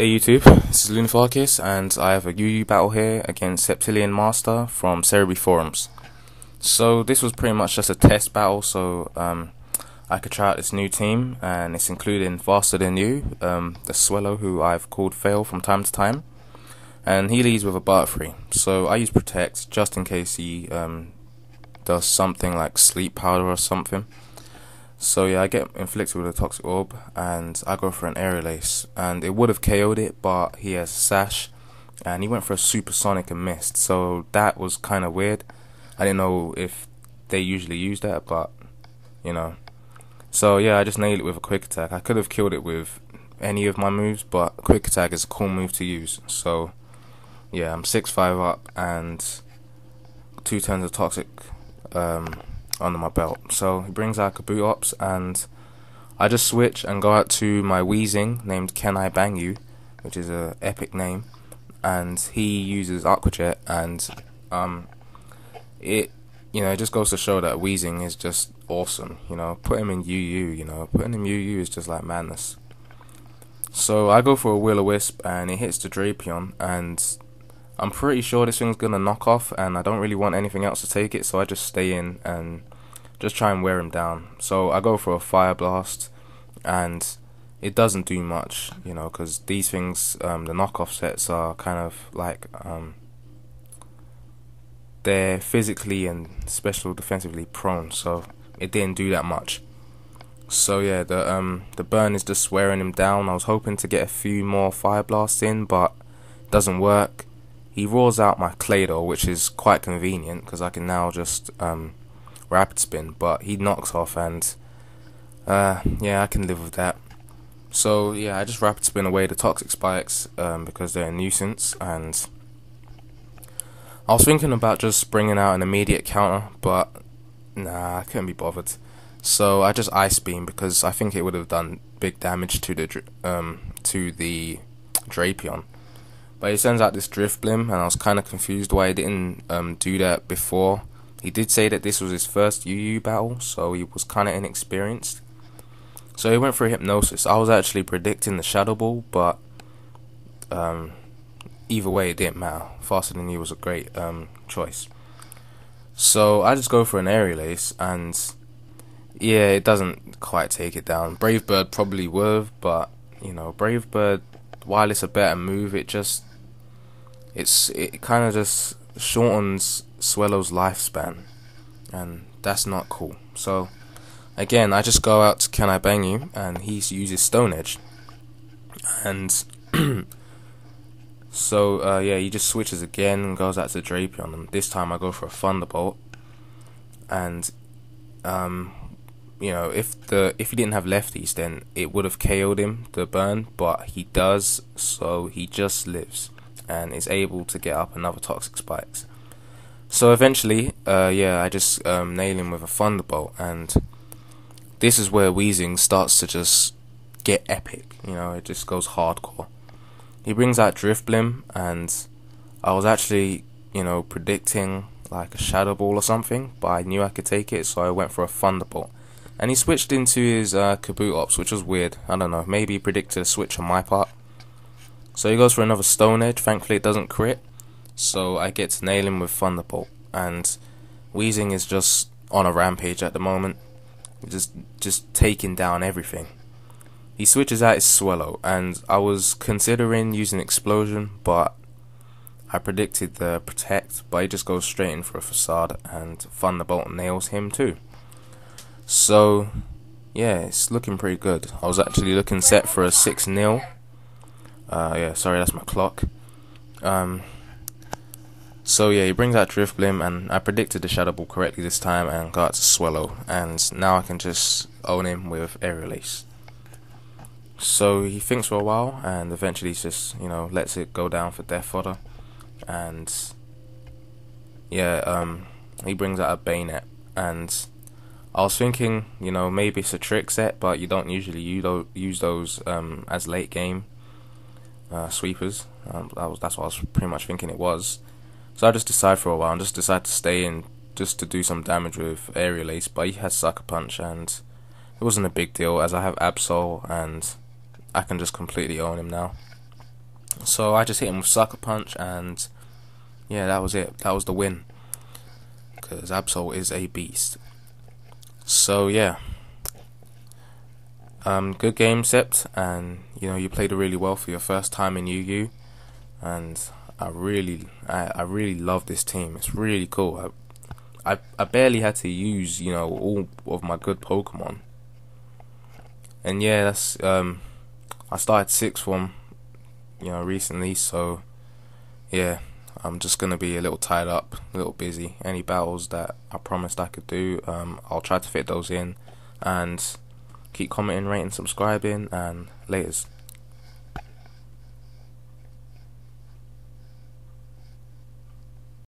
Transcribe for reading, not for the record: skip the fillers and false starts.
Hey YouTube, this is Luneth-Arceus and I have a UU battle here against SceptilianMaster from Serebii forums. So this was pretty much just a test battle, so I could try out this new team, and it's including Faster Than You, the Swallow who I've called fail from time to time, and he leads with a Butterfree. So I use Protect just in case he does something like Sleep Powder or something. So yeah, I get inflicted with a Toxic Orb, and I go for an Aerial Ace, and it would have KO'd it, but he has Sash, and he went for a Supersonic and missed, so that was kind of weird. I didn't know if they usually use that, but, you know. So yeah, I just nailed it with a Quick Attack. I could have killed it with any of my moves, but Quick Attack is a cool move to use. So yeah, I'm 6-5 up, and 2 turns of Toxic under my belt. So he brings out Kabutops, and I just switch and go out to my Weezing named Can I Bang You, which is a epic name, and he uses Aqua Jet, and it just goes to show that Weezing is just awesome. Put him in UU, putting him UU is just like madness. So I go for a Will-O-Wisp, and it hits the Drapion, and I'm pretty sure this thing's gonna knock off, and I don't really want anything else to take it, so I just stay in and just try and wear him down. So I go for a Fire Blast, and it doesn't do much, because these things, the knockoff sets are kind of like, they're physically and special defensively prone, so it didn't do that much. So yeah, the burn is just wearing him down. I was hoping to get a few more Fire Blasts in, but it doesn't work. He roars out my Claydol, which is quite convenient because I can now just Rapid Spin, but he knocks off, and yeah, I can live with that. So yeah, I just Rapid Spin away the Toxic Spikes because they're a nuisance, and I was thinking about just bringing out an immediate counter, but nah, I couldn't be bothered. So I just Ice Beam because I think it would have done big damage to the Drapion. But he sends out this Drifblim, and I was kind of confused why he didn't do that before. He did say that this was his first UU battle, so he was kind of inexperienced. So he went for a Hypnosis. I was actually predicting the Shadow Ball, but either way it didn't matter. Faster Than You was a great choice. So I just go for an Aerial Ace, and yeah, it doesn't quite take it down. Brave Bird probably would have, but Brave Bird, while it's a better move, it kind of just shortens Swallow's lifespan, and that's not cool. So again, I just go out to Can I Bang You, and he uses Stone Edge, and so yeah, he just switches again and goes out to Drapion, and this time I go for a Thunderbolt, and if he didn't have lefties, then it would have KO'd him, the burn, but he does, so he just lives and is able to get up another Toxic Spikes. So eventually, yeah, I just nail him with a Thunderbolt, and this is where Weezing starts to just get epic. It just goes hardcore. He brings out Drifblim, and I was actually, predicting like a Shadow Ball or something, but I knew I could take it, so I went for a Thunderbolt. And he switched into his Kabutops, which was weird. I don't know, maybe he predicted a switch on my part. So he goes for another Stone Edge. Thankfully it doesn't crit, so I get to nail him with Thunderbolt. And Weezing is just on a rampage at the moment, just taking down everything. He switches out his Swallow, and I was considering using Explosion, but I predicted the Protect, but he just goes straight in for a Facade, and Thunderbolt nails him too. So yeah, it's looking pretty good. I was actually looking set for a 6-0. Yeah, sorry, that's my clock. So yeah, he brings out Drifblim, and I predicted the Shadow Ball correctly this time and got to Swallow, and now I can just own him with Aerial Ace. So he thinks for a while, and eventually he just lets it go down for Death Fodder, and yeah, he brings out a Bayonet, and I was thinking maybe it's a trick set, but you don't usually use those as late game sweepers. That's what I was pretty much thinking it was. So I just decide for a while and just decide to stay in just to do some damage with Aerial Ace, but he has Sucker Punch, and it wasn't a big deal as I have Absol, and I can just completely own him now. So I just hit him with Sucker Punch, and yeah, that was it. That was the win, because Absol is a beast. So yeah, good game, Sept, and you played it really well for your first time in UU, and I really love this team. It's really cool. I barely had to use all of my good Pokemon, and yeah, that's I started SixthForm recently, so yeah, I'm just gonna be a little tied up, a little busy. Any battles that I promised I could do, I'll try to fit those in, and keep commenting, rating, subscribing, and laters.